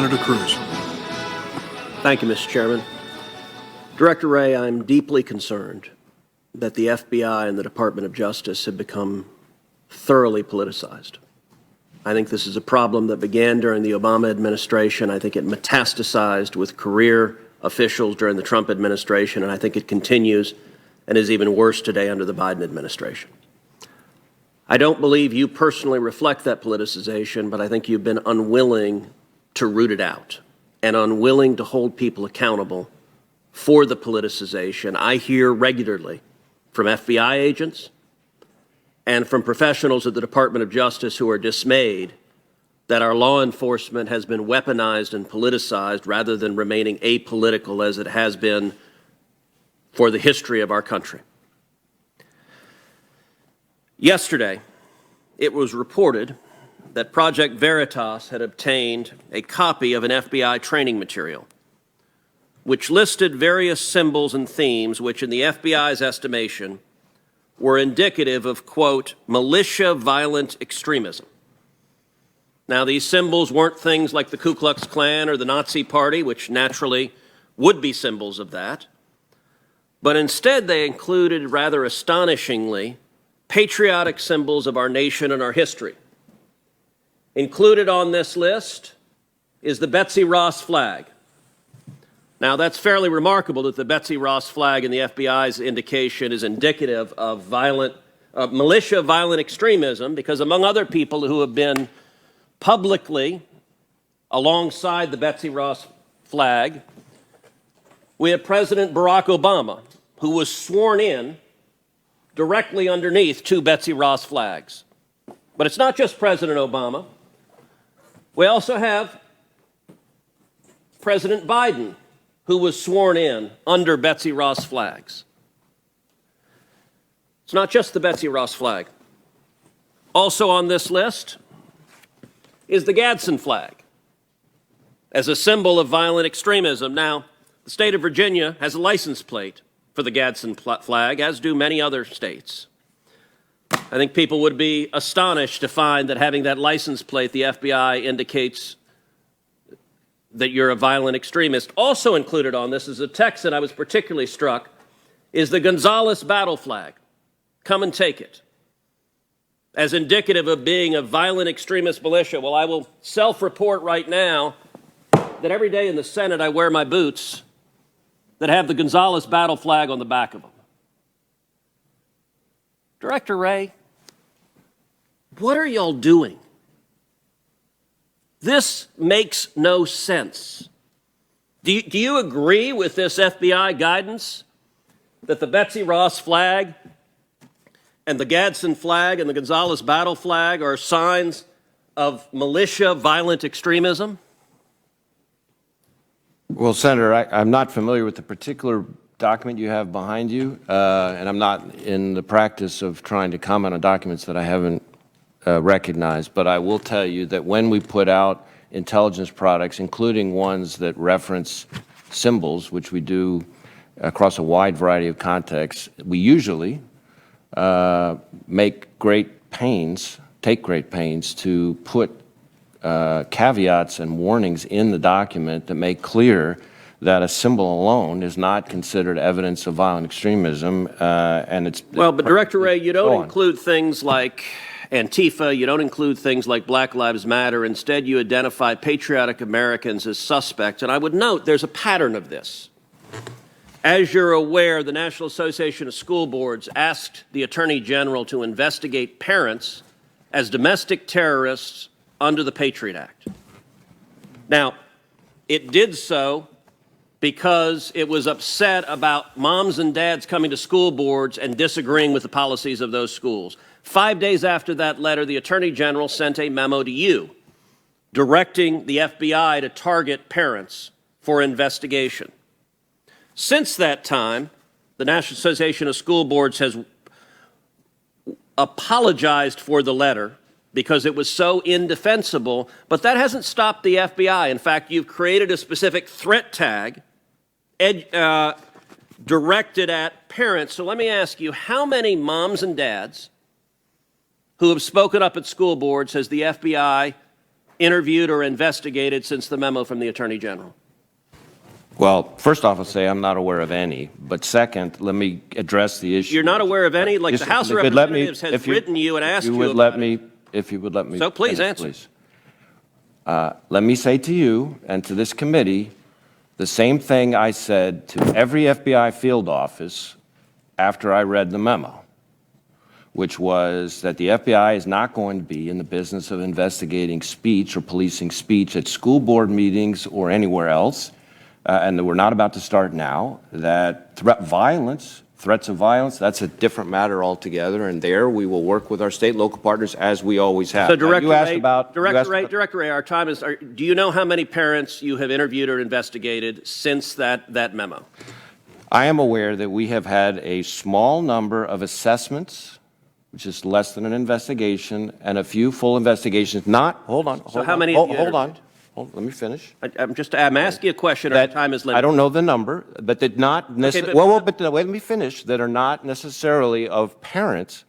Senator Cruz. Thank you, Mr. Chairman. Director Wray, I'm deeply concerned that the FBI and the Department of Justice have become thoroughly politicized. I think this is a problem that began during the Obama administration. I think it metastasized with career officials during the Trump administration, and I think it continues and is even worse today under the Biden administration. I don't believe you personally reflect that politicization, but I think you've been unwilling to root it out and unwilling to hold people accountable for the politicization. I hear regularly from FBI agents and from professionals at the Department of Justice who are dismayed that our law enforcement has been weaponized and politicized rather than remaining apolitical as it has been for the history of our country. Yesterday, it was reported that Project Veritas had obtained a copy of an FBI training material which listed various symbols and themes which, in the FBI's estimation, were indicative of, quote, militia violent extremism. Now, these symbols weren't things like the Ku Klux Klan or the Nazi Party, which naturally would be symbols of that, but instead they included, rather astonishingly, patriotic symbols of our nation and our history. Included on this list is the Betsy Ross flag. Now, that's fairly remarkable that the Betsy Ross flag in the FBI's indication is indicative of militia violent extremism, because among other people who have been publicly alongside the Betsy Ross flag, we have President Barack Obama, who was sworn in directly underneath two Betsy Ross flags. But it's not just President Obama. We also have President Biden, who was sworn in under Betsy Ross flags. It's not just the Betsy Ross flag. Also on this list is the Gadsden flag as a symbol of violent extremism. Now, the state of Virginia has a license plate for the Gadsden flag, as do many other states. I think people would be astonished to find that having that license plate, the FBI indicates that you're a violent extremist. Also included on this is a text that I was particularly struck, is the Gonzales battle flag. Come and take it. As indicative of being a violent extremist militia. Well, I will self-report right now that every day in the Senate I wear my boots that have the Gonzales battle flag on the back of them. Director Wray, what are y'all doing? This makes no sense. Do you agree with this FBI guidance that the Betsy Ross flag and the Gadsden flag and the Gonzales battle flag are signs of militia violent extremism? Well, Senator, I'm not familiar with the particular document you have behind you, and I'm not in the practice of trying to comment on documents that I haven't recognized. But I will tell you that when we put out intelligence products, including ones that reference symbols, which we do across a wide variety of contexts, we usually take great pains to put caveats and warnings in the document that make clear that a symbol alone is not considered evidence of violent extremism, and it's... Well, but Director Wray, you don't include things like Antifa, you don't include things like Black Lives Matter. Instead, you identify patriotic Americans as suspects, and I would note there's a pattern of this. As you're aware, the National Association of School Boards asked the Attorney General to investigate parents as domestic terrorists under the Patriot Act. Now, it did so because it was upset about moms and dads coming to school boards and disagreeing with the policies of those schools. 5 days after that letter, the Attorney General sent a memo to you directing the FBI to target parents for investigation. Since that time, the National Association of School Boards has apologized for the letter because it was so indefensible, but that hasn't stopped the FBI. In fact, you've created a specific threat tag directed at parents. So let me ask you, how many moms and dads who have spoken up at school boards has the FBI interviewed or investigated since the memo from the Attorney General? Well, first off, I'll say I'm not aware of any. But second, let me address the issue. You're not aware of any? Like the House of Representatives has written you and asked you about it. If you would let me. So please finish, answer. Please. Let me say to you and to this committee the same thing I said to every FBI field office after I read the memo, which was that the FBI is not going to be in the business of investigating speech or policing speech at school board meetings or anywhere else, and that we're not about to start now, that threats of violence, that's a different matter altogether, and there we will work with our state and local partners as we always have. So, Director Wray, our time is, do you know how many parents you have interviewed or investigated since that memo? I am aware that we have had a small number of assessments, which is less than an investigation, and a few full investigations. Hold on. How many have you interviewed? Let me finish. I'm asking a question. Our time is limited. I don't know the number, but that not necessarily. But let me finish. That are not necessarily of parents.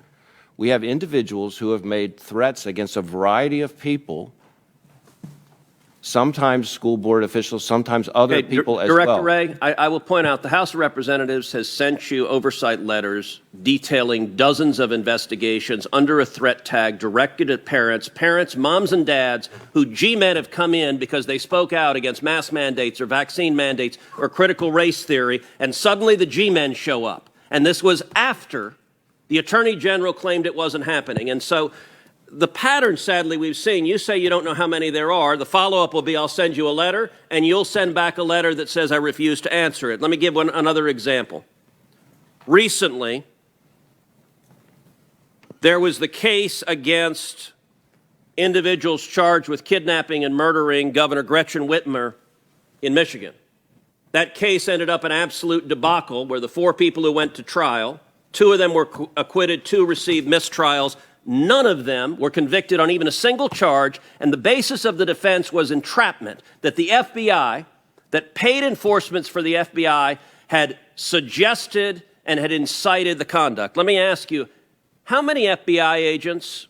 We have individuals who have made threats against a variety of people. Sometimes school board officials, sometimes other people as well. Director Wray, I will point out the House of Representatives has sent you oversight letters detailing dozens of investigations under a threat tag directed at parents, moms and dads, who G-men have come in because they spoke out against mask mandates or vaccine mandates or critical race theory, and suddenly the G-men show up. And this was after the Attorney General claimed it wasn't happening. And so the pattern, sadly, we've seen, you say you don't know how many there are. The follow-up will be I'll send you a letter, and you'll send back a letter that says I refuse to answer it. Let me give another example. Recently, there was the case against individuals charged with kidnapping and murdering Governor Gretchen Whitmer in Michigan. That case ended up an absolute debacle where the 4 people who went to trial, 2 of them were acquitted, 2 received mistrials. None of them were convicted on even a single charge, and the basis of the defense was entrapment, that the FBI, that paid enforcements for the FBI, had suggested and had incited the conduct. Let me ask you, how many FBI agents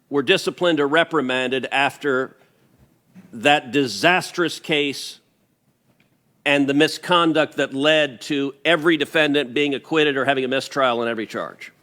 were disciplined or reprimanded after that disastrous case and the misconduct that led to every defendant being acquitted or having a mistrial on every charge?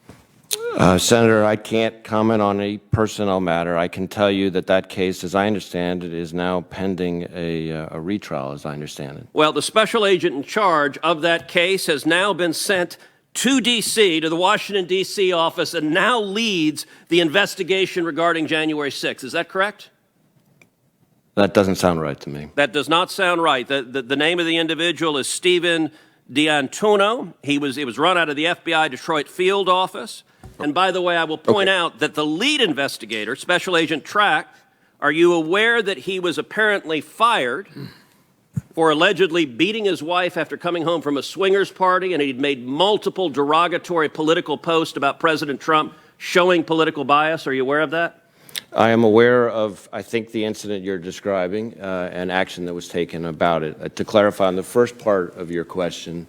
Senator, I can't comment on a personnel matter. I can tell you that that case, as I understand it, is now pending a retrial, as I understand it. Well, the special agent in charge of that case has now been sent to D.C., to the Washington, D.C. office, and now leads the investigation regarding January 6th. Is that correct? That doesn't sound right to me. That does not sound right. The name of the individual is Stephen D'Antuono. It was run out of the FBI Detroit field office. And by the way, I will point out that the lead investigator, Special Agent Track, are you aware that he was apparently fired for allegedly beating his wife after coming home from a swingers party, and he'd made multiple derogatory political posts about President Trump showing political bias? Are you aware of that? I am aware of, I think, the incident you're describing and action that was taken about it. To clarify on the first part of your question,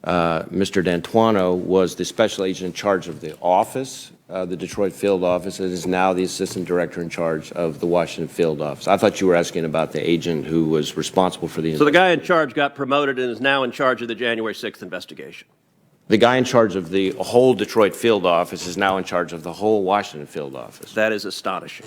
Mr. D'Antuono was the special agent in charge of the office, the Detroit field office, and is now the assistant director in charge of the Washington field office. I thought you were asking about the agent who was responsible for the. So the guy in charge got promoted and is now in charge of the January 6th investigation. The guy in charge of the whole Detroit field office is now in charge of the whole Washington field office. That is astonishing.